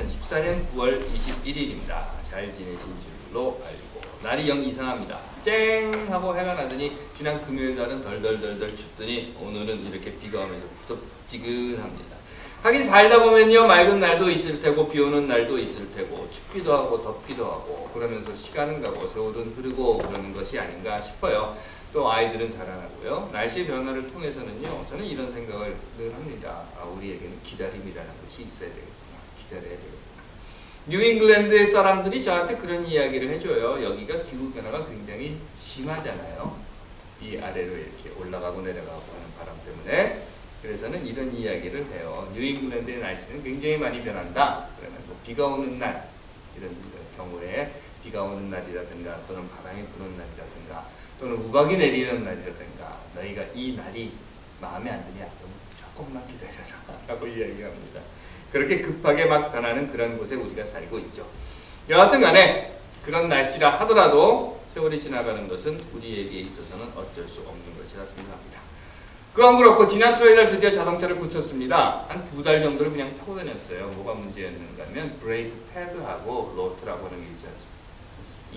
2014년 9월 21일입니다. 잘 지내신 줄로 알고 날이 영 이상합니다. 쨍 하고 해가 나더니 지난 금요일 날은 덜덜덜덜 춥더니 오늘은 이렇게 비가 오면서 후덥지근합니다. 하긴 살다 보면요, 맑은 날도 있을 테고 비 오는 날도 있을 테고 춥기도 하고 덥기도 하고 그러면서 시간은 가고 세월은 흐르고 그러는 것이 아닌가 싶어요. 또 아이들은 자라나고요. 날씨 변화를 통해서는요, 저는 이런 생각을 늘 합니다. 우리에게는 기다림이라는 것이 있어야 되겠구나. 기다려야 되겠구나. 뉴잉글랜드의 사람들이 저한테 그런 이야기를 해줘요. 여기가 기후 변화가 굉장히 심하잖아요. 이 아래로 이렇게 올라가고 내려가고 하는 바람 때문에. 그래서는 이런 이야기를 해요. 뉴잉글랜드의 날씨는 굉장히 많이 변한다. 그러면서 비가 오는 날, 이런 경우에 비가 오는 날이라든가 또는 바람이 부는 날이라든가 또는 우박이 내리는 날이라든가 너희가 이 날이 마음에 안 드냐? 그럼 조금만 기다려라 라고 이야기합니다. 그렇게 급하게 막 변하는 그런 곳에 우리가 살고 있죠. 여하튼 간에 그런 날씨라 하더라도 세월이 지나가는 것은 우리에게 있어서는 어쩔 수 없는 것이라 생각합니다. 그건 그렇고 지난 토요일날 드디어 자동차를 고쳤습니다. 한 2달 정도를 그냥 타고 다녔어요. 뭐가 문제였는가 하면 브레이크 패드하고 로트라고 하는 게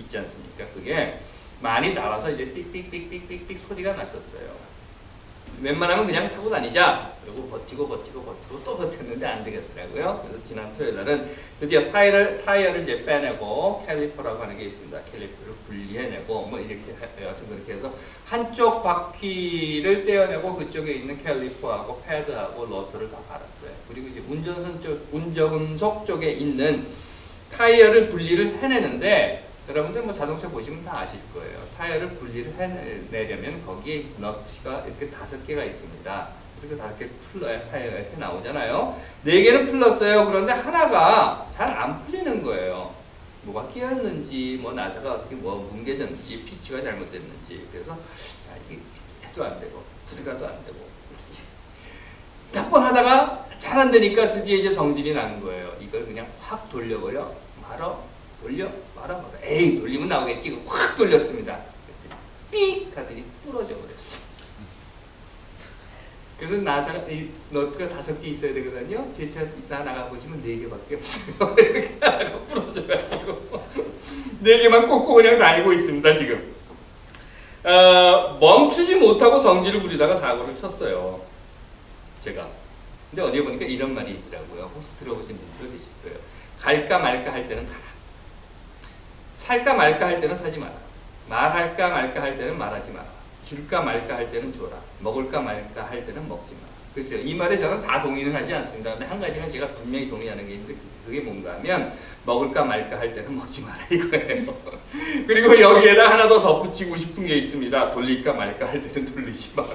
있지 않습니까? 그게 많이 닳아서 이제 삑삑삑삑삑삑 소리가 났었어요. 웬만하면 그냥 타고 다니자. 그리고 버티고 또 버텼는데 안 되겠더라고요. 그래서 지난 토요일 날은 드디어 타이어를 이제 빼내고 캘리퍼라고 하는 게 있습니다. 캘리퍼를 분리해내고 뭐 이렇게 여하튼 그렇게 해서 한쪽 바퀴를 떼어내고 그쪽에 있는 캘리퍼하고 패드하고 로터를 다 갈았어요. 그리고 이제 운전석 쪽에 있는 타이어를 분리를 해내는데 여러분들 뭐 자동차 보시면 다 아실 거예요. 타이어를 분리를 해내려면 거기에 너트가 이렇게 5개가 있습니다. 그래서 그 5개 풀러야 타이어가 이렇게 나오잖아요. 4개는 풀렀어요. 그런데 하나가 잘 안 풀리는 거예요. 뭐가 끼었는지, 뭐 나사가 어떻게 뭐 뭉개졌는지, 피치가 잘못됐는지. 그래서 자, 이게 해도 안 되고 들어가도 안 되고 몇 번 하다가 잘 안 되니까 드디어 이제 성질이 나는 거예요. 이걸 그냥 확 돌려버려 돌려 말아. 에이, 돌리면 나오겠지. 확 돌렸습니다. 삑 하더니 부러져 버렸어. 그래서 나사가 이 너트가 5개 있어야 되거든요. 제 차 이따 나가 보시면 4개밖에 없어요. 이렇게 하나가 부러져가지고 4개만 꽂고 그냥 다니고 있습니다 지금. 멈추지 못하고 성질을 부리다가 사고를 쳤어요. 제가. 근데 어디에 보니까 이런 말이 있더라고요. 혹시 들어보신 분들 계실 거예요. 갈까 말까 할 때는 가라. 살까 말까 할 때는 사지 마라. 말할까 말까 할 때는 말하지 마라. 줄까 말까 할 때는 줘라. 먹을까 말까 할 때는 먹지 마라. 글쎄요, 이 말에 저는 다 동의는 하지 않습니다. 근데 한 가지는 제가 분명히 동의하는 게 있는데 그게 뭔가 하면 먹을까 말까 할 때는 먹지 마라 이거예요. 그리고 여기에다 하나 더 덧붙이고 싶은 게 있습니다. 돌릴까 말까 할 때는 돌리지 마라.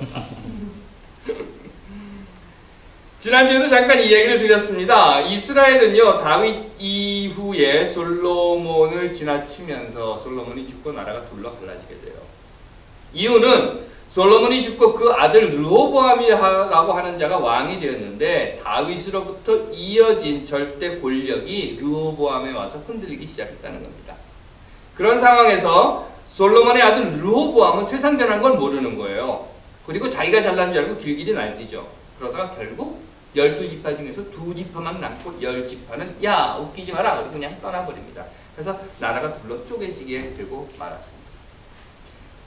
지난주에도 잠깐 이야기를 드렸습니다. 이스라엘은요, 다윗 이후에 솔로몬을 지나치면서 솔로몬이 죽고 나라가 둘러 갈라지게 돼요. 이유는 솔로몬이 죽고 그 아들 르호보암이라고 하는 자가 왕이 되었는데 다윗으로부터 이어진 절대 권력이 르호보암에 와서 흔들리기 시작했다는 겁니다. 그런 상황에서 솔로몬의 아들 르호보암은 세상 변한 걸 모르는 거예요. 그리고 자기가 잘난 줄 알고 길길이 날뛰죠. 그러다가 결국 12지파 중에서 2지파만 남고 10지파는 야 웃기지 마라 그리고 그냥 떠나버립니다. 그래서 나라가 둘러 쪼개지게 되고 말았습니다.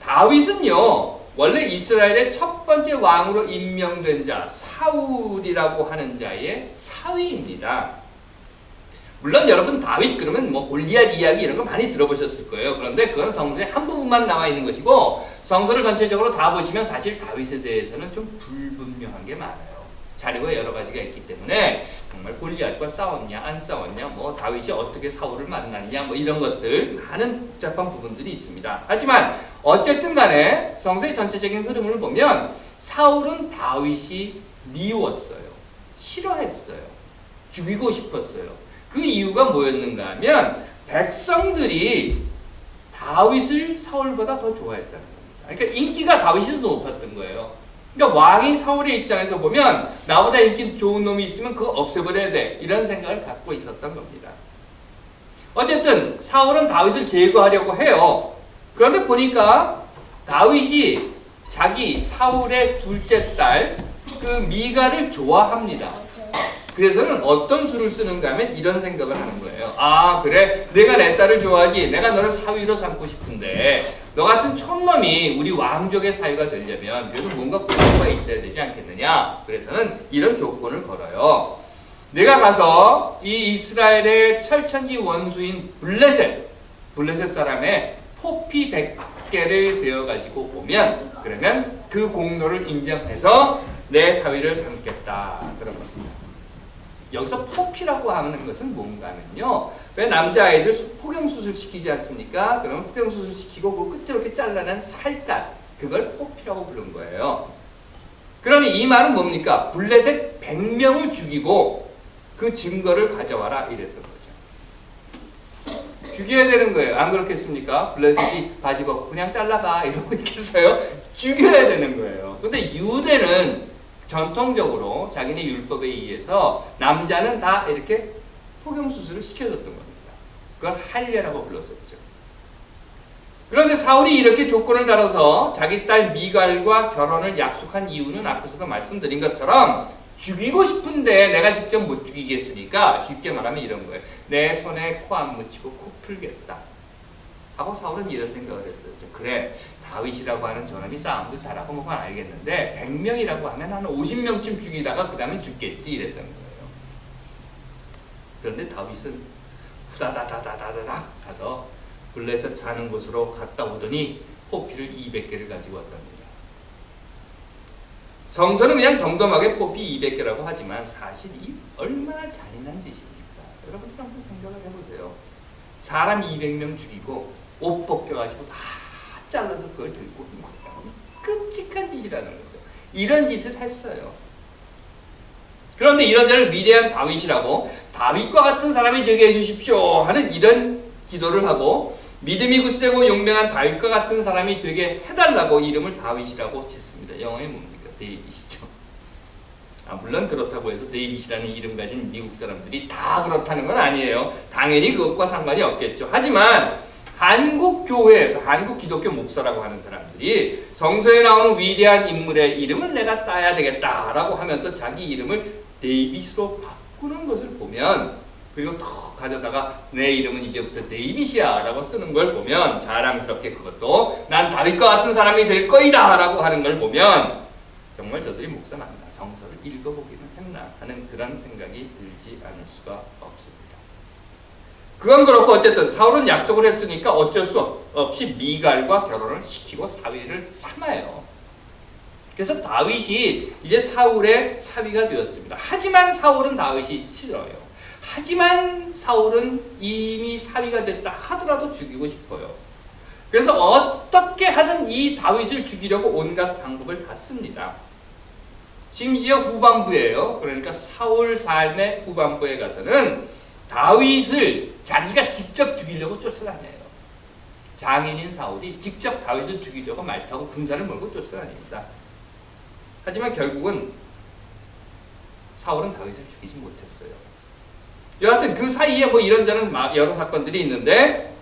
다윗은요, 원래 이스라엘의 첫 번째 왕으로 임명된 자 사울이라고 하는 자의 사위입니다. 물론 여러분 다윗 그러면 뭐 골리앗 이야기 이런 거 많이 들어보셨을 거예요. 그런데 그건 성서의 한 부분만 나와 있는 것이고 성서를 전체적으로 다 보시면 사실 다윗에 대해서는 좀 불분명한 게 많아요. 자료가 여러 가지가 있기 때문에 정말 골리앗과 싸웠냐 안 싸웠냐 뭐 다윗이 어떻게 사울을 만났냐 뭐 이런 것들 많은 복잡한 부분들이 있습니다. 하지만 어쨌든 간에 성서의 전체적인 흐름을 보면 사울은 다윗이 미웠어요. 싫어했어요. 죽이고 싶었어요. 그 이유가 뭐였는가 하면 백성들이 다윗을 사울보다 더 좋아했다는 겁니다. 그러니까 인기가 다윗이 더 높았던 거예요. 그러니까 왕인 사울의 입장에서 보면 나보다 인기 좋은 놈이 있으면 그거 없애버려야 돼. 이런 생각을 갖고 있었던 겁니다. 어쨌든 사울은 다윗을 제거하려고 해요. 그런데 보니까 다윗이 자기 사울의 둘째 딸 그 미가를 좋아합니다. 그래서는 어떤 수를 쓰는가 하면 이런 생각을 하는 거예요. 아, 그래? 내가 내 딸을 좋아하지. 내가 너를 사위로 삼고 싶은데 너 같은 촌놈이 우리 왕족의 사위가 되려면 그래도 뭔가 고유가 있어야 되지 않겠느냐? 그래서는 이런 조건을 걸어요. 내가 가서 이 이스라엘의 철천지 원수인 블레셋 사람의 포피 100개를 베어가지고 오면 그러면 그 공로를 인정해서 내 사위를 삼겠다. 그런 겁니다. 여기서 포피라고 하는 것은 뭔가 하면요. 왜 남자아이들 포경수술 시키지 않습니까? 그러면 포경수술 시키고 그 끝에 이렇게 잘라낸 살갗, 그걸 포피라고 부른 거예요. 그러니 이 말은 뭡니까? 블레셋 100명을 죽이고 그 증거를 가져와라 이랬던 거죠. 죽여야 되는 거예요. 안 그렇겠습니까? 블레셋이 바지 벗고 그냥 잘라봐 이러고 있겠어요? 죽여야 되는 거예요. 근데 유대는 전통적으로 자기네 율법에 의해서 남자는 다 이렇게 포경수술을 시켜줬던 겁니다. 그걸 할례라고 불렀었죠. 그런데 사울이 이렇게 조건을 달아서 자기 딸 미갈과 결혼을 약속한 이유는 앞에서도 말씀드린 것처럼 죽이고 싶은데 내가 직접 못 죽이겠으니까 쉽게 말하면 이런 거예요. 내 손에 코 안 묻히고 코 풀겠다 하고 사울은 이런 생각을 했었죠. 그래, 다윗이라고 하는 저놈이 싸움도 잘하고 뭐가 알겠는데 100명이라고 하면 한 50명쯤 죽이다가 그 다음에 죽겠지 이랬던 거예요. 그런데 다윗은 후다다다다다다 가서 블레셋 사는 곳으로 갔다 오더니 포피를 200개를 가지고 왔답니다. 성서는 그냥 덤덤하게 포피 200개라고 하지만 사실 이 얼마나 잔인한 짓입니까? 여러분들 한번 생각을 해보세요. 사람 200명 죽이고 옷 벗겨가지고 다 잘라서 그걸 들고 있는 거예요. 끔찍한 짓이라는 거죠. 이런 짓을 했어요. 그런데 이런 자를 위대한 다윗이라고 다윗과 같은 사람이 되게 해주십시오 하는 이런 기도를 하고 믿음이 굳세고 용맹한 다윗과 같은 사람이 되게 해달라고 이름을 다윗이라고 짓습니다. 영어에 뭡니까? 데이빗이죠. 물론 그렇다고 해서 데이빗이라는 이름 가진 미국 사람들이 다 그렇다는 건 아니에요. 당연히 그것과 상관이 없겠죠. 하지만 한국 교회에서 한국 기독교 목사라고 하는 사람들이 성서에 나오는 위대한 인물의 이름을 내가 따야 되겠다라고 하면서 자기 이름을 데이빗으로 바꾸는 것을 보면, 그리고 더 가져다가 내 이름은 이제부터 데이빗이야 라고 쓰는 걸 보면 자랑스럽게 그것도 난 다윗과 같은 사람이 될 거이다 라고 하는 걸 보면 정말 저들이 목사 맞나, 성서를 읽어보기는 했나 하는 그런 생각이 들지 않을 수가 없습니다. 그건 그렇고 어쨌든 사울은 약속을 했으니까 어쩔 수 없이 미갈과 결혼을 시키고 사위를 삼아요. 그래서 다윗이 이제 사울의 사위가 되었습니다. 하지만 사울은 다윗이 싫어요. 하지만 사울은 이미 사위가 됐다 하더라도 죽이고 싶어요. 그래서 어떻게 하든 이 다윗을 죽이려고 온갖 방법을 다 씁니다. 심지어 후반부에요. 그러니까 사울 삶의 후반부에 가서는 다윗을 자기가 직접 죽이려고 쫓아다녀요. 장인인 사울이 직접 다윗을 죽이려고 말 타고 군사를 몰고 쫓아다닙니다. 하지만 결국은 사울은 다윗을 죽이지 못했어요. 여하튼 그 사이에 뭐 이런저런 여러 사건들이 있는데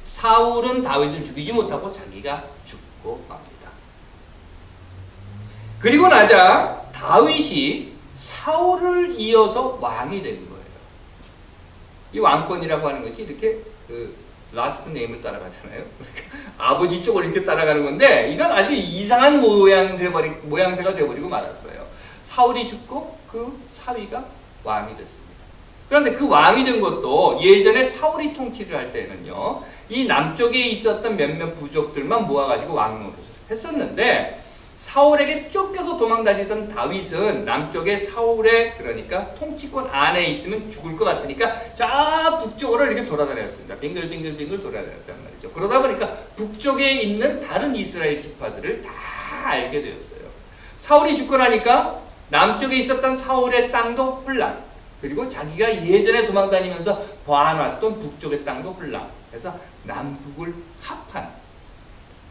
사울은 다윗을 죽이지 못하고 자기가 죽고 맙니다. 그리고 나자 다윗이 사울을 이어서 왕이 된 거예요. 이 왕권이라고 하는 것이 이렇게 라스트 네임을 따라가잖아요. 아버지 쪽을 이렇게 따라가는 건데 이건 아주 이상한 모양새가 되어버리고 말았어요. 사울이 죽고 그 사위가 왕이 됐습니다. 그런데 그 왕이 된 것도 예전에 사울이 통치를 할 때는요, 이 남쪽에 있었던 몇몇 부족들만 모아가지고 왕 노릇을 했었는데 사울에게 쫓겨서 도망다니던 다윗은 남쪽에 사울의 그러니까 통치권 안에 있으면 죽을 것 같으니까 저 북쪽으로 이렇게 돌아다녔습니다. 빙글빙글빙글 돌아다녔단 말이죠. 그러다 보니까 북쪽에 있는 다른 이스라엘 지파들을 다 알게 되었어요. 사울이 죽고 나니까 남쪽에 있었던 사울의 땅도 혼란, 그리고 자기가 예전에 도망다니면서 봐놨던 북쪽의 땅도 혼란, 그래서 남북을 합한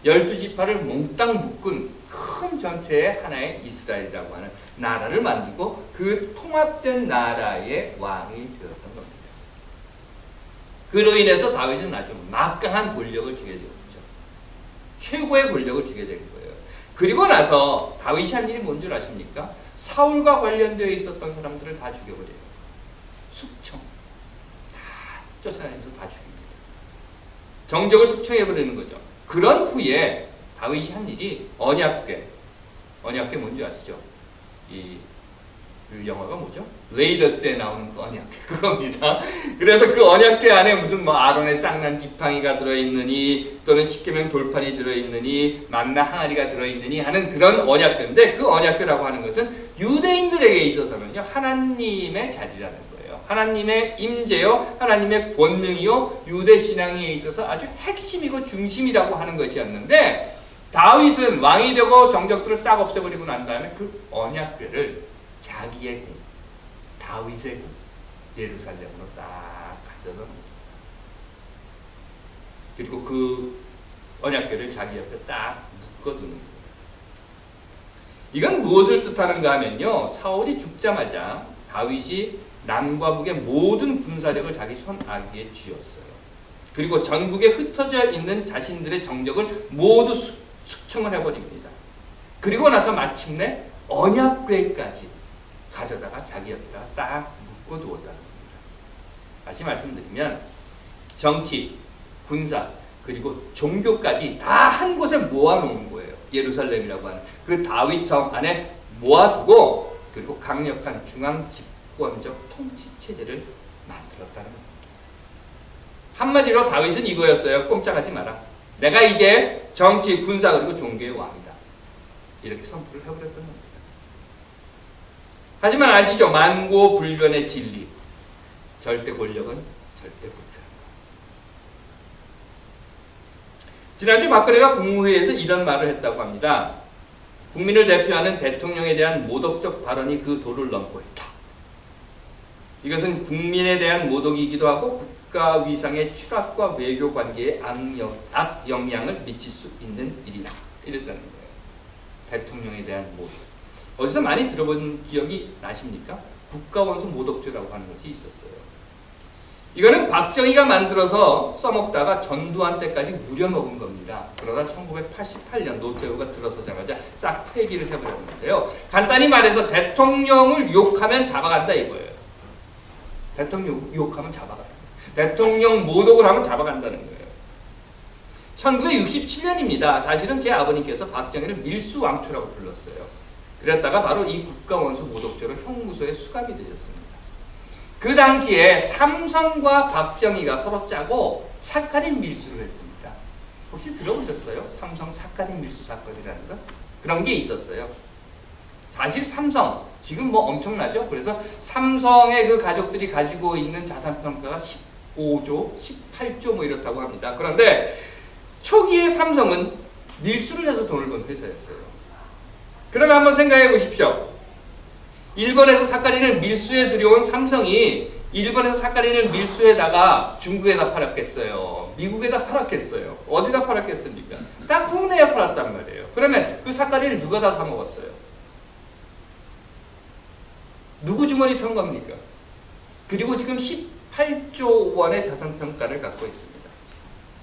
12지파를 몽땅 묶은 큰 전체의 하나의 이스라엘이라고 하는 나라를 만들고 그 통합된 나라의 왕이 되었던 겁니다. 그로 인해서 다윗은 아주 막강한 권력을 주게 되었죠. 최고의 권력을 주게 된 거예요. 그리고 나서 다윗이 한 일이 뭔 줄 아십니까? 사울과 관련되어 있었던 사람들을 다 죽여버려요. 숙청. 다 쫓아다니면서 다 죽입니다. 정적을 숙청해버리는 거죠. 그런 후에 다윗이 한 일이 언약궤. 언약궤 뭔지 아시죠? 그 영화가 뭐죠? 레이더스에 나오는 그 언약궤 그겁니다. 그래서 그 언약궤 안에 무슨 뭐 아론의 쌍난 지팡이가 들어있느니 또는 십계명 돌판이 들어있느니 만나 항아리가 들어있느니 하는 그런 언약궤인데, 그 언약궤라고 하는 것은 유대인들에게 있어서는요 하나님의 자리라는 거예요. 하나님의 임재요, 하나님의 권능이요, 유대 신앙에 있어서 아주 핵심이고 중심이라고 하는 것이었는데, 다윗은 왕이 되고 정적들을 싹 없애버리고 난 다음에 그 언약궤를 자기의 국, 다윗의 국, 예루살렘으로 싹 가져다 놓습니다. 그리고 그 언약궤를 자기 옆에 딱 묶어두는 거예요. 이건 무엇을 뜻하는가 하면요, 사울이 죽자마자 다윗이 남과 북의 모든 군사력을 자기 손아귀에 쥐었어요. 그리고 전국에 흩어져 있는 자신들의 정적을 모두 숙청을 해버립니다. 그리고 나서 마침내 언약궤까지 가져다가 자기 옆에다가 딱 묶어두었다는 겁니다. 다시 말씀드리면 정치, 군사, 그리고 종교까지 다 한 곳에 모아놓은 거예요. 예루살렘이라고 하는 그 다윗성 안에 모아두고, 그리고 강력한 중앙 집권적 통치체제를 만들었다는 겁니다. 한마디로 다윗은 이거였어요. 꼼짝하지 마라. 내가 이제 정치, 군사, 그리고 종교의 왕이다. 이렇게 선포를 해버렸던 겁니다. 하지만 아시죠? 만고불변의 진리. 절대 권력은 절대 불편합니다. 지난주 박근혜가 국무회의에서 이런 말을 했다고 합니다. 국민을 대표하는 대통령에 대한 모독적 발언이 그 도를 넘고 있다. 이것은 국민에 대한 모독이기도 하고 국가 위상의 추락과 외교 관계에 악영향을 미칠 수 있는 일이다. 이랬다는 거예요. 대통령에 대한 모독. 어디서 많이 들어본 기억이 나십니까? 국가원수 모독죄라고 하는 것이 있었어요. 이거는 박정희가 만들어서 써먹다가 전두환 때까지 무려먹은 겁니다. 그러다 1988년 노태우가 들어서자마자 싹 폐기를 해버렸는데요. 간단히 말해서 대통령을 욕하면 잡아간다 이거예요. 대통령 욕하면 잡아가요. 대통령 모독을 하면 잡아간다는 거예요. 1967년입니다. 사실은 제 아버님께서 박정희를 밀수왕초라고 불렀어요. 그랬다가 바로 이 국가원수 모독죄로 형무소에 수감이 되셨습니다. 그 당시에 삼성과 박정희가 서로 짜고 사카린 밀수를 했습니다. 혹시 들어보셨어요? 삼성 사카린 밀수 사건이라는 거? 그런 게 있었어요. 사실 삼성 지금 뭐 엄청나죠? 그래서 삼성의 그 가족들이 가지고 있는 자산평가가 15조, 18조 뭐 이렇다고 합니다. 그런데 초기에 삼성은 밀수를 해서 돈을 번 회사였어요. 그러면 한번 생각해 보십시오. 일본에서 사카린을 밀수해 들여온 삼성이 일본에서 사카린을 밀수에다가 중국에다 팔았겠어요? 미국에다 팔았겠어요? 어디다 팔았겠습니까? 다 국내에 팔았단 말이에요. 그러면 그 사카린을 누가 다 사먹었어요? 누구 주머니 턴 겁니까? 그리고 지금 18조 원의 자산평가를 갖고 있습니다.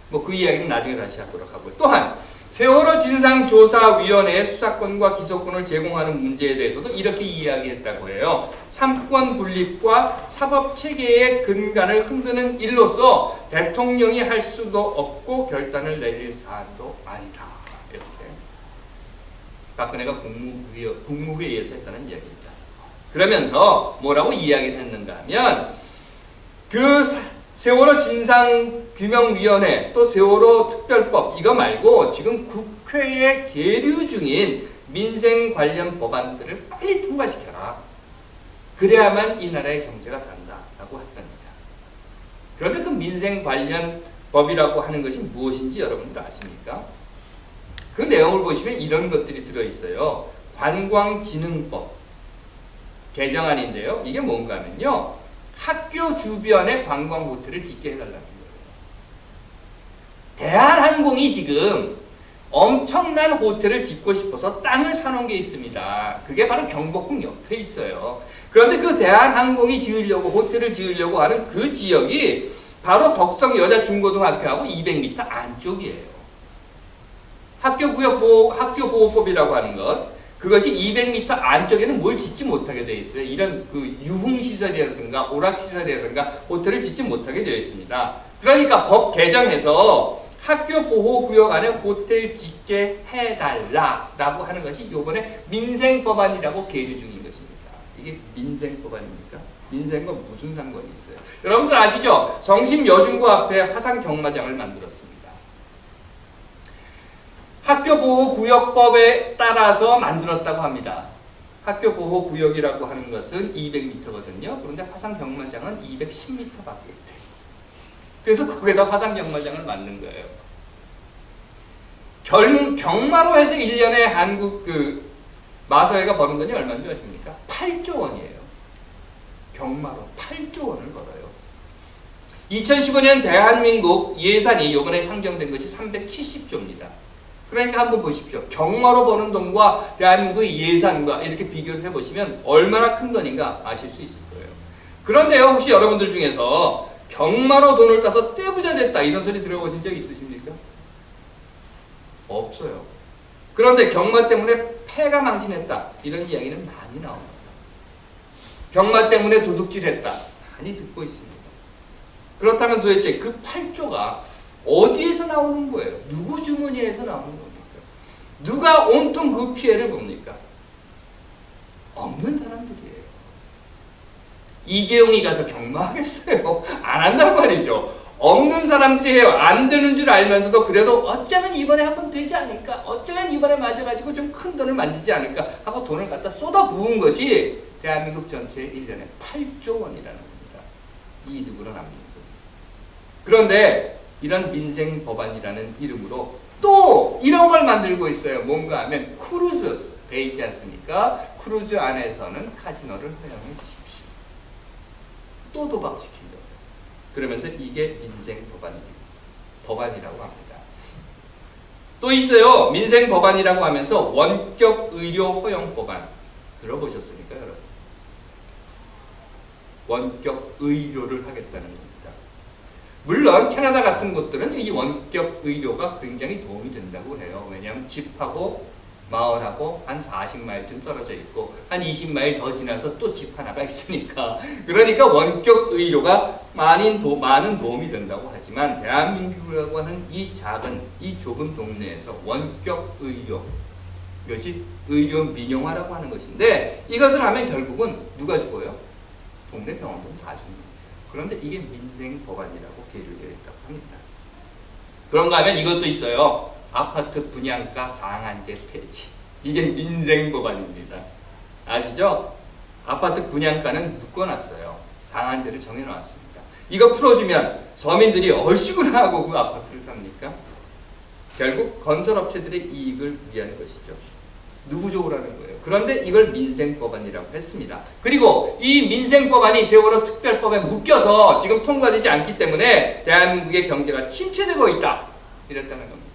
뭐 그 이야기는 나중에 다시 하도록 하고요. 또한 세월호 진상조사위원회의 수사권과 기소권을 제공하는 문제에 대해서도 이렇게 이야기했다고 해요. 삼권 분립과 사법체계의 근간을 흔드는 일로서 대통령이 할 수도 없고 결단을 내릴 사안도 아니다. 이렇게 박근혜가 국무회의에서 했다는 이야기입니다. 그러면서 뭐라고 이야기를 했는가 하면 그 세월호 진상규명위원회 또 세월호 특별법 이거 말고 지금 국회에 계류 중인 민생 관련 법안들을 빨리 통과시켜라. 그래야만 이 나라의 경제가 산다라고 했답니다. 그런데 그 민생 관련 법이라고 하는 것이 무엇인지 여러분들 아십니까? 그 내용을 보시면 이런 것들이 들어있어요. 관광진흥법 개정안인데요. 이게 뭔가 하면요. 학교 주변에 관광 호텔을 짓게 해달라는 거예요. 대한항공이 지금 엄청난 호텔을 짓고 싶어서 땅을 사놓은 게 있습니다. 그게 바로 경복궁 옆에 있어요. 그런데 그 대한항공이 지으려고 호텔을 지으려고 하는 그 지역이 바로 덕성 여자중고등학교하고 200m 안쪽이에요. 학교보호법이라고 하는 것, 그것이 200m 안쪽에는 뭘 짓지 못하게 되어 있어요. 이런 그 유흥시설이라든가 오락시설이라든가 호텔을 짓지 못하게 되어 있습니다. 그러니까 법 개정해서 학교 보호구역 안에 호텔 짓게 해달라라고 하는 것이 이번에 민생법안이라고 계류 중인 것입니다. 이게 민생법안입니까? 민생과 무슨 상관이 있어요? 여러분들 아시죠? 성심여중고 앞에 화상경마장을 만들었습니다. 학교보호구역법에 따라서 만들었다고 합니다. 학교보호구역이라고 하는 것은 200m거든요. 그런데 화상경마장은 210m밖에 돼요. 그래서 거기다 화상경마장을 만든 거예요. 경마로 해서 1년에 한국 그 마사회가 버는 돈이 얼마인지 아십니까? 8조 원이에요. 경마로 8조 원을 벌어요. 2015년 대한민국 예산이 이번에 상정된 것이 370조입니다. 그러니까 한번 보십시오. 경마로 버는 돈과 대한민국의 예산과 이렇게 비교를 해보시면 얼마나 큰 돈인가 아실 수 있을 거예요. 그런데요, 혹시 여러분들 중에서 경마로 돈을 따서 떼부자 됐다 이런 소리 들어보신 적 있으십니까? 없어요. 그런데 경마 때문에 패가 망신했다 이런 이야기는 많이 나옵니다. 경마 때문에 도둑질했다 많이 듣고 있습니다. 그렇다면 도대체 그 8조가 어디에서 나오는 거예요? 누구 주머니에서 나오는 겁니까? 누가 온통 그 피해를 봅니까? 없는 사람들이에요. 이재용이 가서 경마하겠어요? 안 한단 말이죠. 없는 사람들이 해요. 안 되는 줄 알면서도 그래도 어쩌면 이번에 한번 되지 않을까? 어쩌면 이번에 맞아가지고 좀 큰 돈을 만지지 않을까? 하고 돈을 갖다 쏟아 부은 것이 대한민국 전체의 1년에 8조 원이라는 겁니다. 이 누구는 압니다. 그런데 이런 민생법안이라는 이름으로 또 이런 걸 만들고 있어요. 뭔가 하면 크루즈 배 있지 않습니까? 크루즈 안에서는 카지노를 허용해 주십시오. 또 도박시킨다. 그러면서 이게 민생법안이라고 합니다. 또 있어요. 민생법안이라고 하면서 원격의료허용법안. 들어보셨습니까, 여러분? 원격의료를 하겠다는 겁니다. 물론 캐나다 같은 곳들은 이 원격의료가 굉장히 도움이 된다고 해요. 왜냐하면 집하고 마을하고 한 40마일쯤 떨어져 있고 한 20마일 더 지나서 또 집 하나가 있으니까 그러니까 원격의료가 많은 도움이 된다고 하지만 대한민국이라고 하는 이 작은 이 좁은 동네에서 원격의료 이것이 의료 민영화라고 하는 것인데 이것을 하면 결국은 누가 죽어요? 동네 병원도 다 죽는 그런데 이게 민생법안이라고 계류되어 있다고 합니다. 그런가 하면 이것도 있어요. 아파트 분양가 상한제 폐지. 이게 민생법안입니다. 아시죠? 아파트 분양가는 묶어놨어요. 상한제를 정해놨습니다. 이거 풀어주면 서민들이 얼씨구나 하고 그 아파트를 삽니까? 결국 건설업체들의 이익을 위한 것이죠. 누구 좋으라는 거예요. 그런데 이걸 민생법안이라고 했습니다. 그리고 이 민생법안이 세월호 특별법에 묶여서 지금 통과되지 않기 때문에 대한민국의 경제가 침체되고 있다. 이랬다는 겁니다.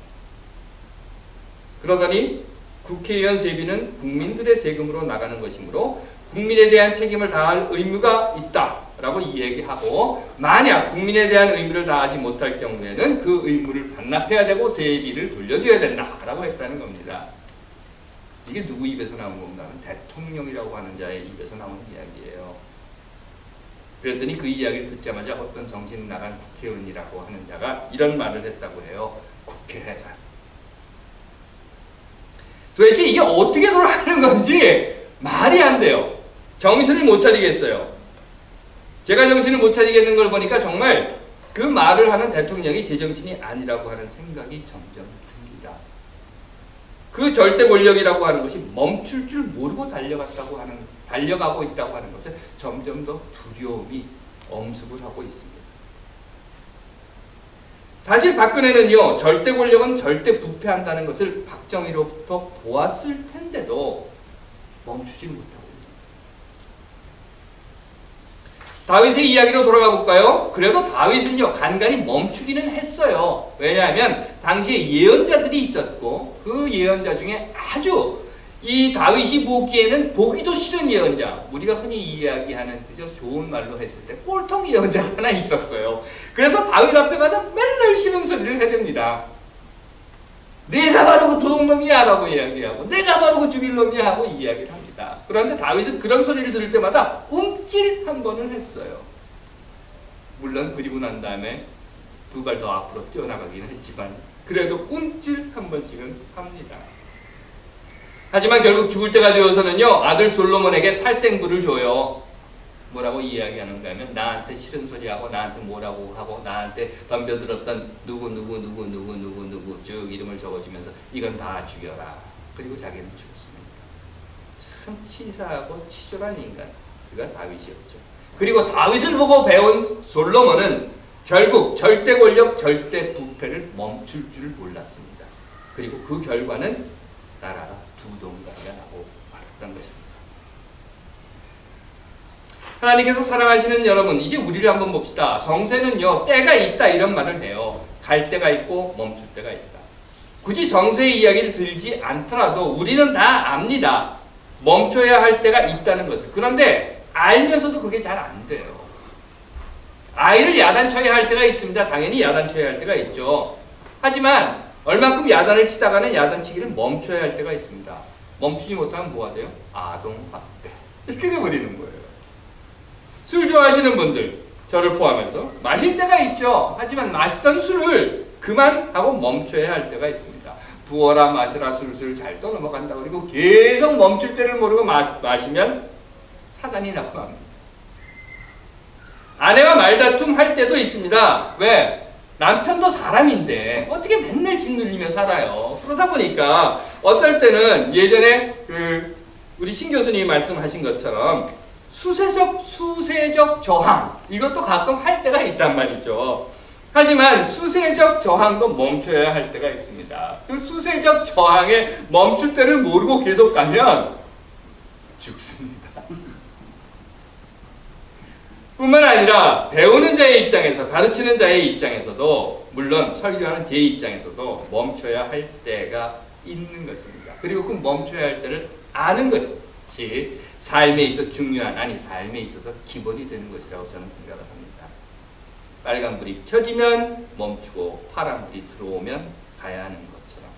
그러더니 국회의원 세비는 국민들의 세금으로 나가는 것이므로 국민에 대한 책임을 다할 의무가 있다라고 얘기하고 만약 국민에 대한 의무를 다하지 못할 경우에는 그 의무를 반납해야 되고 세비를 돌려줘야 된다라고 했다는 겁니다. 이게 누구 입에서 나온 건가 하면 대통령이라고 하는 자의 입에서 나오는 이야기예요. 그랬더니 그 이야기를 듣자마자 어떤 정신 나간 국회의원이라고 하는 자가 이런 말을 했다고 해요. 국회 해산. 도대체 이게 어떻게 돌아가는 건지 말이 안 돼요. 정신을 못 차리겠어요. 제가 정신을 못 차리겠는 걸 보니까 정말 그 말을 하는 대통령이 제정신이 아니라고 하는 생각이 점점 듭니다. 그 절대 권력이라고 하는 것이 멈출 줄 모르고 달려가고 있다고 하는 것을 점점 더 두려움이 엄습을 하고 있습니다. 사실 박근혜는요, 절대 권력은 절대 부패한다는 것을 박정희로부터 보았을 텐데도 멈추지 못하고 있습니다. 다윗의 이야기로 돌아가 볼까요? 그래도 다윗은요, 간간히 멈추기는 했어요. 왜냐하면 당시에 예언자들이 있었고 그 예언자 중에 아주 이 다윗이 보기에는 보기도 싫은 예언자, 우리가 흔히 이야기하는 그저 좋은 말로 했을 때 꼴통 예언자가 하나 있었어요. 그래서 다윗 앞에 가서 맨날 싫은 소리를 해댑니다. 내가 바로 그 도둑놈이야 라고 이야기하고 내가 바로 그 죽일 놈이야 하고 이야기를 합니다. 그런데 다윗은 그런 소리를 들을 때마다 움찔 한 번을 했어요. 물론 그리고 난 다음에 두 발 더 앞으로 뛰어나가긴 했지만 그래도 움찔 한 번씩은 합니다. 하지만 결국 죽을 때가 되어서는요, 아들 솔로몬에게 살생부를 줘요. 뭐라고 이야기하는가 하면 나한테 싫은 소리하고 나한테 뭐라고 하고 나한테 덤벼들었던 누구 쭉 이름을 적어주면서 이건 다 죽여라. 그리고 자기는 죽었습니다. 참 치사하고 치졸한 인간, 그가 다윗이었죠. 그리고 다윗을 보고 배운 솔로몬은 결국 절대 권력, 절대 부패를 멈출 줄 몰랐습니다. 그리고 그 결과는 나라가 두 동강이가 나고 말았던 것입니다. 하나님께서 사랑하시는 여러분, 이제 우리를 한번 봅시다. 성세는요, 때가 있다 이런 말을 해요. 갈 때가 있고 멈출 때가 있다. 굳이 성세의 이야기를 들지 않더라도 우리는 다 압니다. 멈춰야 할 때가 있다는 것을. 그런데 알면서도 그게 잘 안 돼요. 아이를 야단쳐야 할 때가 있습니다. 당연히 야단쳐야 할 때가 있죠. 하지만 얼만큼 야단을 치다가는 야단치기를 멈춰야 할 때가 있습니다. 멈추지 못하면 뭐가 돼요? 아동학대. 이렇게 돼버리는 거예요. 술 좋아하시는 분들, 저를 포함해서 마실 때가 있죠. 하지만 마시던 술을 그만하고 멈춰야 할 때가 있습니다. 부어라 마시라 술술 잘 또 넘어간다. 그리고 계속 멈출 때를 모르고 마시면 사단이 나고 맙니다. 아내와 말다툼 할 때도 있습니다. 왜? 남편도 사람인데 어떻게 맨날 짓눌리며 살아요. 그러다 보니까 어떨 때는 예전에 우리 신 교수님이 말씀하신 것처럼 수세적 저항, 이것도 가끔 할 때가 있단 말이죠. 하지만 수세적 저항도 멈춰야 할 때가 있습니다. 그 수세적 저항에 멈출 때를 모르고 계속 가면 죽습니다. 뿐만 아니라 배우는 자의 입장에서, 가르치는 자의 입장에서도, 물론 설교하는 제 입장에서도 멈춰야 할 때가 있는 것입니다. 그리고 그 멈춰야 할 때를 아는 것이 삶에 있어서 중요한, 아니 삶에 있어서 기본이 되는 것이라고 저는 생각을 합니다. 빨간불이 켜지면 멈추고 파란불이 들어오면 가야 하는 것처럼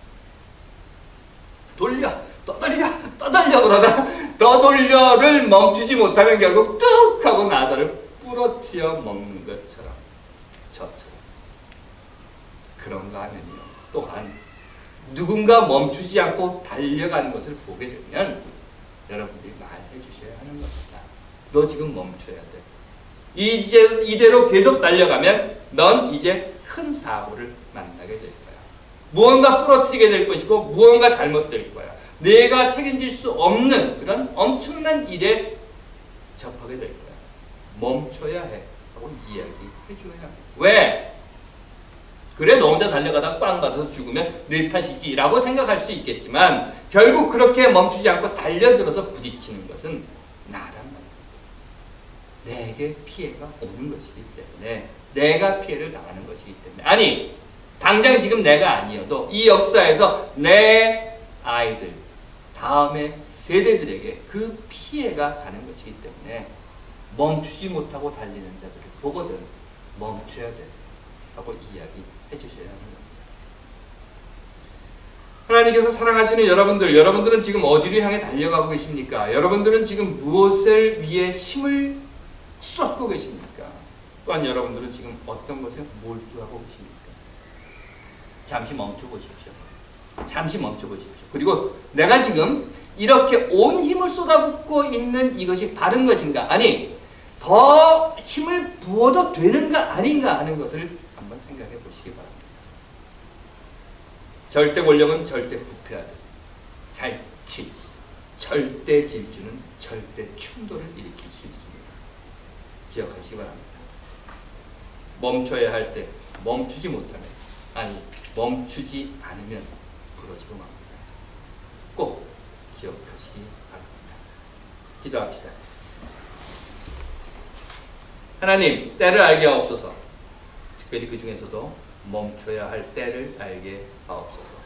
떠돌려 그러다 떠돌려를 멈추지 못하면 결국 뚝 하고 나사를 부러뜨려 먹는 것처럼, 저처럼. 그런가 하면요, 또한 누군가 멈추지 않고 달려가는 것을 보게 되면 여러분들이 말해 주셔야 하는 겁니다. 너 지금 멈춰야 돼. 이대로 계속 달려가면 넌 이제 큰 사고를 만나게 될 거야. 무언가 부러뜨리게 될 것이고 무언가 잘못될 거야. 내가 책임질 수 없는 그런 엄청난 일에 접하게 될 거야. 멈춰야 해 하고 이야기해 줘야 해. 왜? 그래 너 혼자 달려가다가 빵 맞아서 죽으면 내 탓이지 라고 생각할 수 있겠지만 결국 그렇게 멈추지 않고 달려들어서 부딪히는 것은 나란 말이야. 내게 피해가 오는 것이기 때문에, 내가 피해를 당하는 것이기 때문에, 아니 당장 지금 내가 아니어도 이 역사에서 내 아이들, 다음의 세대들에게 그 피해가 가는 것이기 때문에 멈추지 못하고 달리는 자들을 보거든 멈춰야 돼 하고 이야기해 주셔야 합니다. 하나님께서 사랑하시는 여러분들은 지금 어디로 향해 달려가고 계십니까? 여러분들은 지금 무엇을 위해 힘을 쏟고 계십니까? 또한 여러분들은 지금 어떤 것에 몰두하고 계십니까? 잠시 멈춰 보십시오. 잠시 멈춰 보십시오. 그리고 내가 지금 이렇게 온 힘을 쏟아붓고 있는 이것이 바른 것인가? 아니, 더 힘을 부어도 되는가 아닌가 하는 것을 한번 생각해 보시기 바랍니다. 절대 권력은 절대 부패하듯 자치, 절대 질주는 절대 충돌을 일으킬 수 있습니다. 기억하시기 바랍니다. 멈춰야 할 때 멈추지 못하면, 아니 멈추지 않으면 부러지고 맙니다. 꼭 기억하시기 바랍니다. 기도합시다. 하나님, 때를 알게 하옵소서. 특별히 그 중에서도 멈춰야 할 때를 알게 하옵소서.